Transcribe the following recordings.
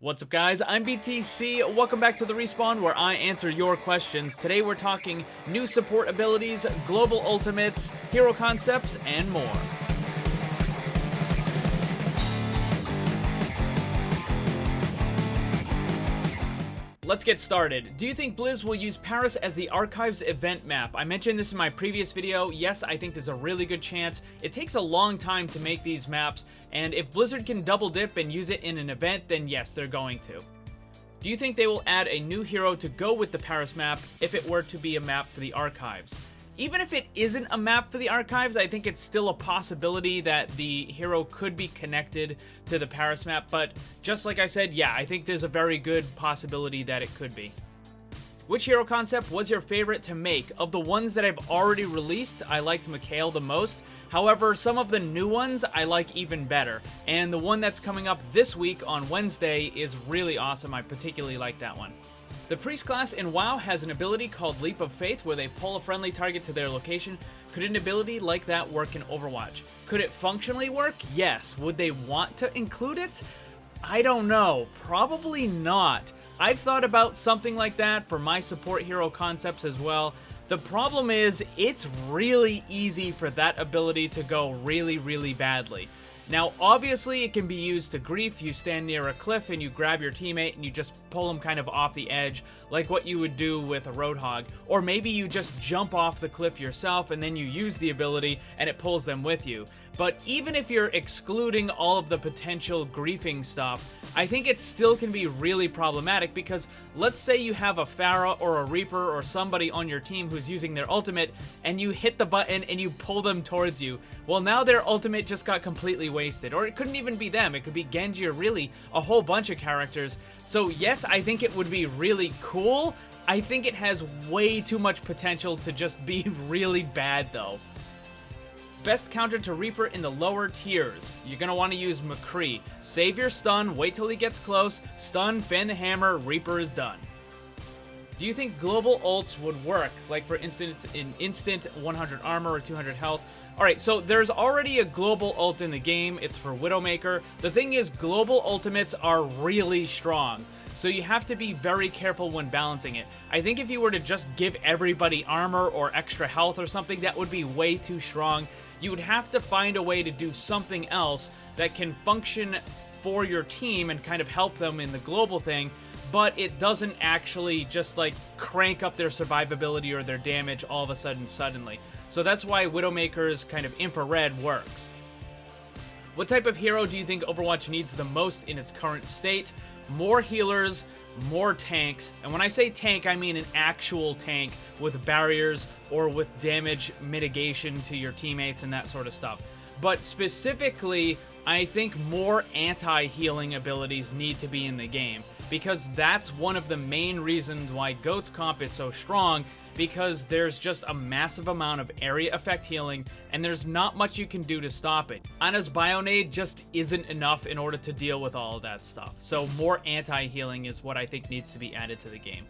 What's up, guys? I'm BTC. Welcome back to the Respawn, where I answer your questions. Today we're talking new support abilities, global ultimates, hero concepts, and more. Let's get started. Do you think Blizz will use Paris as the Archives event map? I mentioned this in my previous video. Yes, I think there's a really good chance. It takes a long time to make these maps, and if Blizzard can double dip and use it in an event, then yes, they're going to. Do you think they will add a new hero to go with the Paris map if it were to be a map for the Archives? Even if it isn't a map for the Archives, I think it's still a possibility that the hero could be connected to the Paris map, but just like I said, yeah, I think there's a very good possibility that it could be. Which hero concept was your favorite to make? Of the ones that I've already released, I liked Mikhail the most. However, some of the new ones I like even better, and the one that's coming up this week on Wednesday is really awesome. I particularly like that one. The Priest class in WoW has an ability called Leap of Faith where they pull a friendly target to their location. Could an ability like that work in Overwatch? Could it functionally work? Yes. Would they want to include it? I don't know. Probably not. I've thought about something like that for my support hero concepts as well. The problem is, it's really easy for that ability to go really badly. Now, obviously, it can be used to grief. You stand near a cliff and you grab your teammate and you just pull them kind of off the edge, like what you would do with a Roadhog. Or maybe you just jump off the cliff yourself and then you use the ability and it pulls them with you. But even if you're excluding all of the potential griefing stuff, I think it still can be really problematic because let's say you have a Pharah or a Reaper or somebody on your team who's using their ultimate and you hit the button and you pull them towards you. Well, now their ultimate just got completely wasted. Or it couldn't even be them. It could be Genji or really a whole bunch of characters. So yes, I think it would be really cool. I think it has way too much potential to just be really bad though. Best counter to Reaper in the lower tiers. You're going to want to use McCree. Save your stun, wait till he gets close, stun, fan the hammer, Reaper is done. Do you think global ults would work? Like for instance, in instant 100 armor or 200 health? Alright, so there's already a global ult in the game. It's for Widowmaker. The thing is, global ultimates are really strong. So you have to be very careful when balancing it. I think if you were to just give everybody armor or extra health or something, that would be way too strong. You would have to find a way to do something else that can function for your team and kind of help them in the global thing, but it doesn't actually just like crank up their survivability or their damage all of a sudden suddenly. So that's why Widowmaker's kind of infrared works. What type of hero do you think Overwatch needs the most in its current state? More healers, more tanks, and when I say tank, I mean an actual tank with barriers or with damage mitigation to your teammates and that sort of stuff. But specifically, I think more anti-healing abilities need to be in the game, because that's one of the main reasons why Goat's comp is so strong, because there's just a massive amount of area effect healing, and there's not much you can do to stop it. Ana's Bionade just isn't enough in order to deal with all of that stuff, so more anti-healing is what I think needs to be added to the game.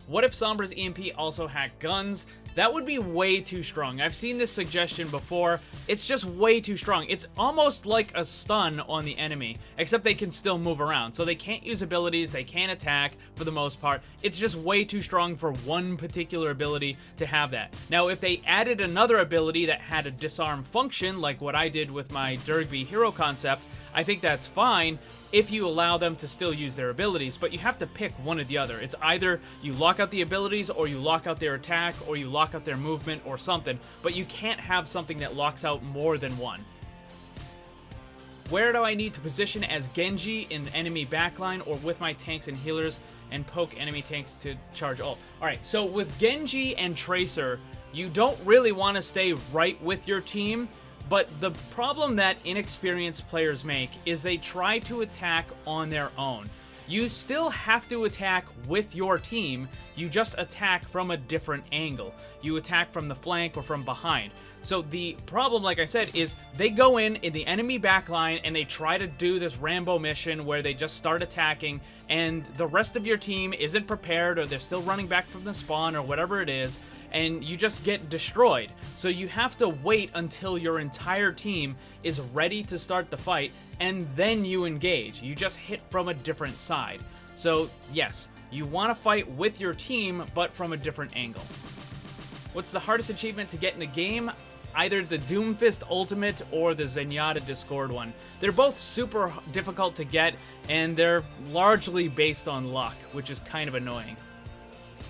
What if Sombra's EMP also hacked guns? That would be way too strong. I've seen this suggestion before. It's just way too strong. It's almost like a stun on the enemy, except they can still move around. So they can't use abilities, they can't attack for the most part. It's just way too strong for one particular ability to have that. Now, if they added another ability that had a disarm function, like what I did with my Dergby hero concept, I think that's fine if you allow them to still use their abilities, but you have to pick one or the other. It's either you lock out the abilities, or you lock out their attack, or you lock out their movement, or something, but you can't have something that locks out more than one. Where do I need to position as Genji in enemy backline or with my tanks and healers and poke enemy tanks to charge ult? Alright, so with Genji and Tracer, you don't really want to stay right with your team. But the problem that inexperienced players make is they try to attack on their own. You still have to attack with your team, you just attack from a different angle. You attack from the flank or from behind. So the problem, like I said, is they go in the enemy backline and they try to do this Rambo mission where they just start attacking, and the rest of your team isn't prepared, or they're still running back from the spawn or whatever it is, and you just get destroyed. So you have to wait until your entire team is ready to start the fight, and then you engage. You just hit from a different side. So yes, you want to fight with your team, but from a different angle. What's the hardest achievement to get in the game? Either the Doomfist Ultimate or the Zenyatta Discord one. They're both super difficult to get, and they're largely based on luck, which is kind of annoying.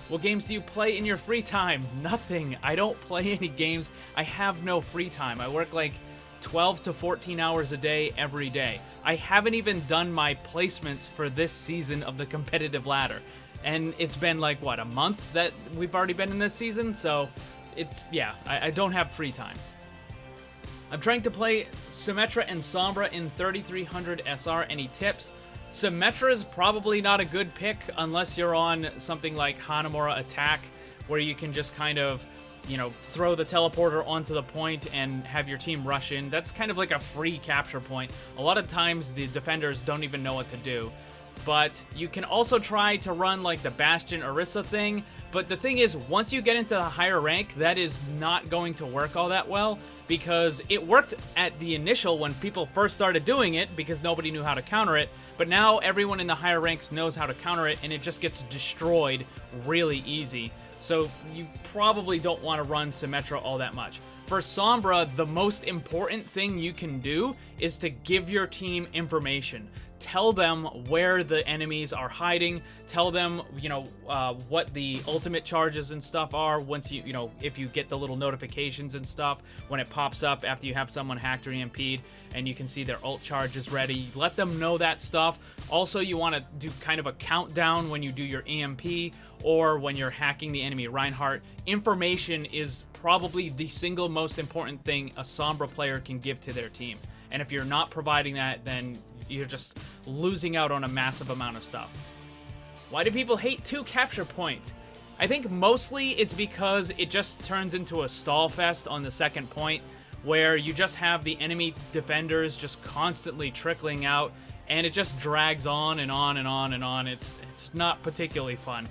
What games do you play in your free time? Nothing. I don't play any games. I have no free time. I work like 12 to 14 hours a day every day. I haven't even done my placements for this season of the competitive ladder. And it's been like, what, a month that we've already been in this season? So it's, yeah, I don't have free time. I'm trying to play Symmetra and Sombra in 3300 SR. Any tips? Symmetra is probably not a good pick unless you're on something like Hanamura Attack, where you can just kind of, you know, throw the teleporter onto the point and have your team rush in. That's kind of like a free capture point. A lot of times the defenders don't even know what to do. But you can also try to run like the Bastion Orisa thing. But the thing is, once you get into the higher rank, that is not going to work all that well, because it worked at the initial when people first started doing it because nobody knew how to counter it. But now everyone in the higher ranks knows how to counter it, and it just gets destroyed really easy. So you probably don't want to run Symmetra all that much. For Sombra, the most important thing you can do is to give your team information. Tell them where the enemies are hiding. Tell them, you know, what the ultimate charges and stuff are once you know, if you get the little notifications and stuff when it pops up after you have someone hacked or EMP'd and you can see their ult charge is ready. Let them know that stuff. Also, you want to do kind of a countdown when you do your EMP or when you're hacking the enemy Reinhardt. Information is probably the single most important thing a Sombra player can give to their team. And if you're not providing that, then you're just losing out on a massive amount of stuff. Why do people hate 2 capture point? I think mostly it's because it just turns into a stall fest on the second point, where you just have the enemy defenders just constantly trickling out, and it just drags on and on and on and on. It's not particularly fun.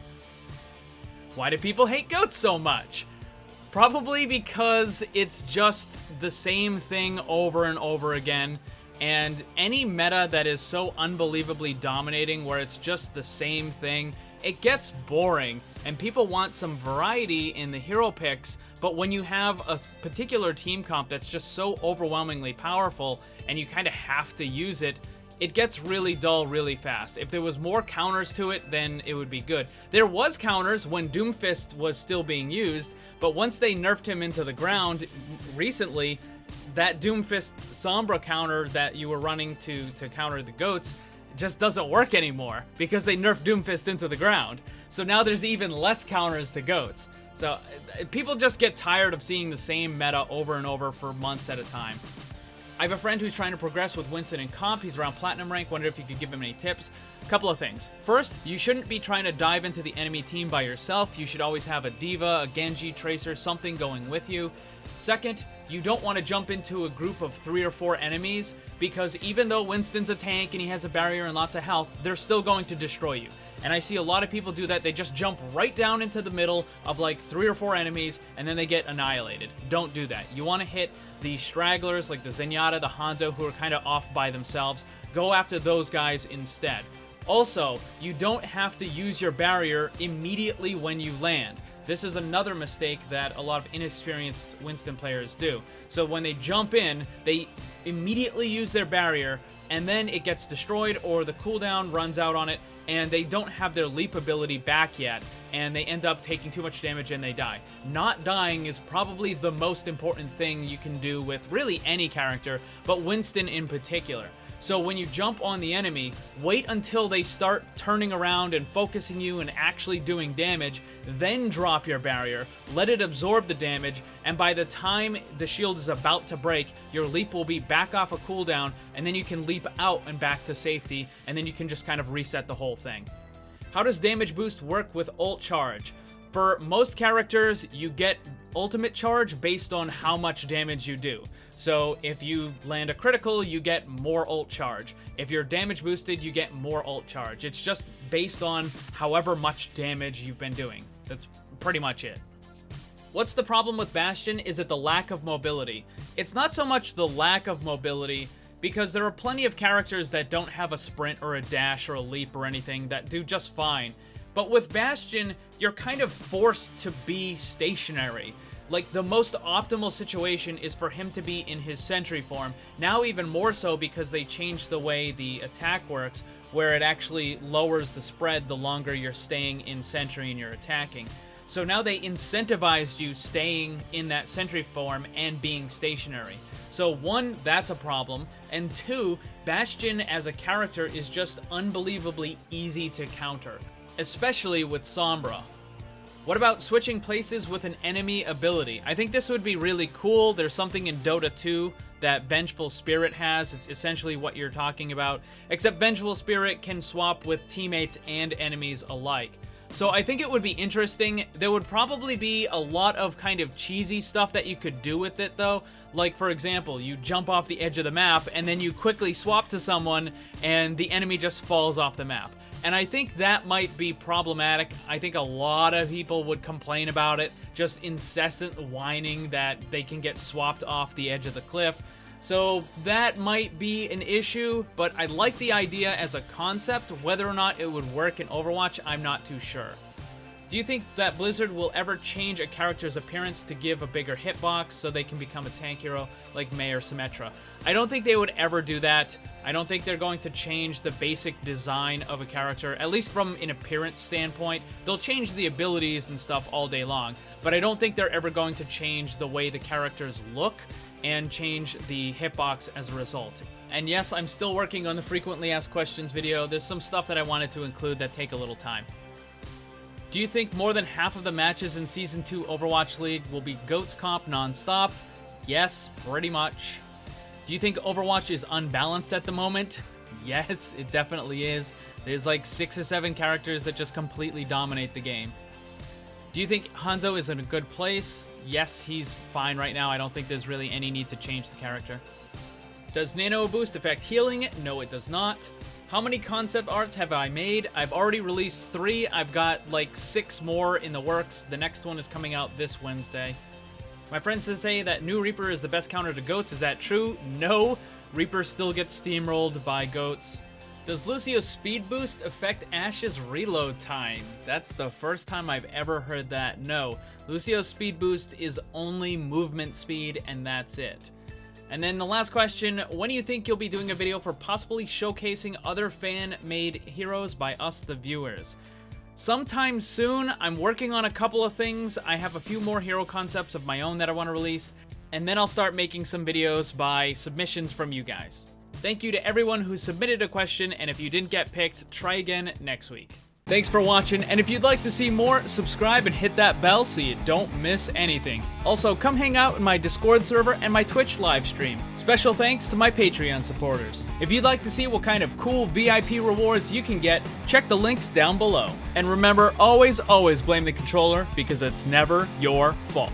Why do people hate goats so much? Probably because it's just the same thing over and over again. And any meta that is so unbelievably dominating where it's just the same thing, it gets boring, and people want some variety in the hero picks. But when you have a particular team comp that's just so overwhelmingly powerful and you kind of have to use it, it gets really dull really fast. If there was more counters to it, then it would be good. There was counters when Doomfist was still being used, but once they nerfed him into the ground recently, that Doomfist Sombra counter that you were running to counter the goats just doesn't work anymore because they nerfed Doomfist into the ground. So now there's even less counters to goats. So people just get tired of seeing the same meta over and over for months at a time. I have a friend who's trying to progress with Winston in comp. He's around platinum rank. Wondered if you could give him any tips. A couple of things. First, you shouldn't be trying to dive into the enemy team by yourself. You should always have a Diva, a Genji, Tracer, something going with you. Second, you don't want to jump into a group of 3 or 4 enemies, because even though Winston's a tank and he has a barrier and lots of health, they're still going to destroy you. And I see a lot of people do that. They just jump right down into the middle of like 3 or 4 enemies, and then they get annihilated. Don't do that. You want to hit the stragglers like the Zenyatta, the Hanzo, who are kind of off by themselves. Go after those guys instead. Also, you don't have to use your barrier immediately when you land. This is another mistake that a lot of inexperienced Winston players do. So when they jump in, they immediately use their barrier, and then it gets destroyed or the cooldown runs out on it, and they don't have their leap ability back yet, and they end up taking too much damage and they die. Not dying is probably the most important thing you can do with really any character, but Winston in particular. So when you jump on the enemy, wait until they start turning around and focusing you and actually doing damage, then drop your barrier, let it absorb the damage, and by the time the shield is about to break, your leap will be back off a cooldown, and then you can leap out and back to safety, and then you can just kind of reset the whole thing. How does damage boost work with ult charge? For most characters, you get ultimate charge based on how much damage you do. So if you land a critical, you get more ult charge. If you're damage boosted, you get more ult charge. It's just based on however much damage you've been doing. That's pretty much it. What's the problem with Bastion? Is it the lack of mobility? It's not so much the lack of mobility, because there are plenty of characters that don't have a sprint or a dash or a leap or anything that do just fine. But with Bastion, you're kind of forced to be stationary. Like, the most optimal situation is for him to be in his sentry form. Now even more so because they changed the way the attack works, where it actually lowers the spread the longer you're staying in sentry and you're attacking. So now they incentivized you staying in that sentry form and being stationary. So one, that's a problem, and two, Bastion as a character is just unbelievably easy to counter, especially with Sombra. What about switching places with an enemy ability? I think this would be really cool. There's something in Dota 2 that Vengeful Spirit has. It's essentially what you're talking about, except Vengeful Spirit can swap with teammates and enemies alike. So I think it would be interesting. There would probably be a lot of kind of cheesy stuff that you could do with it, though. Like, for example, you jump off the edge of the map, and then you quickly swap to someone, and the enemy just falls off the map. And I think that might be problematic. I think a lot of people would complain about it, just incessant whining that they can get swapped off the edge of the cliff. So that might be an issue, but I like the idea as a concept. Whether or not it would work in Overwatch, I'm not too sure. Do you think that Blizzard will ever change a character's appearance to give a bigger hitbox so they can become a tank hero like Mei or Symmetra? I don't think they would ever do that. I don't think they're going to change the basic design of a character, at least from an appearance standpoint. They'll change the abilities and stuff all day long, but I don't think they're ever going to change the way the characters look and change the hitbox as a result. And yes, I'm still working on the frequently asked questions video. There's some stuff that I wanted to include that take a little time. Do you think more than half of the matches in Season 2 Overwatch League will be GOATS comp non-stop? Yes, pretty much. Do you think Overwatch is unbalanced at the moment? Yes, it definitely is. There's like 6 or 7 characters that just completely dominate the game. Do you think Hanzo is in a good place? Yes, he's fine right now. I don't think there's really any need to change the character. Does Nano Boost affect healing? No, it does not. How many concept arts have I made? I've already released 3. I've got like 6 more in the works. The next one is coming out this Wednesday. My friends say that new Reaper is the best counter to GOATS. Is that true? No. Reaper still gets steamrolled by GOATS. Does Lucio's speed boost affect Ashe's reload time? That's the first time I've ever heard that. No. Lucio's speed boost is only movement speed, and that's it. And then the last question, when do you think you'll be doing a video for possibly showcasing other fan-made heroes by us, the viewers? Sometime soon. I'm working on a couple of things. I have a few more hero concepts of my own that I want to release, and then I'll start making some videos by submissions from you guys. Thank you to everyone who submitted a question, and if you didn't get picked, try again next week. Thanks for watching, and if you'd like to see more, subscribe and hit that bell so you don't miss anything. Also, come hang out in my Discord server and my Twitch live stream. Special thanks to my Patreon supporters. If you'd like to see what kind of cool VIP rewards you can get, check the links down below. And remember, always blame the controller, because it's never your fault.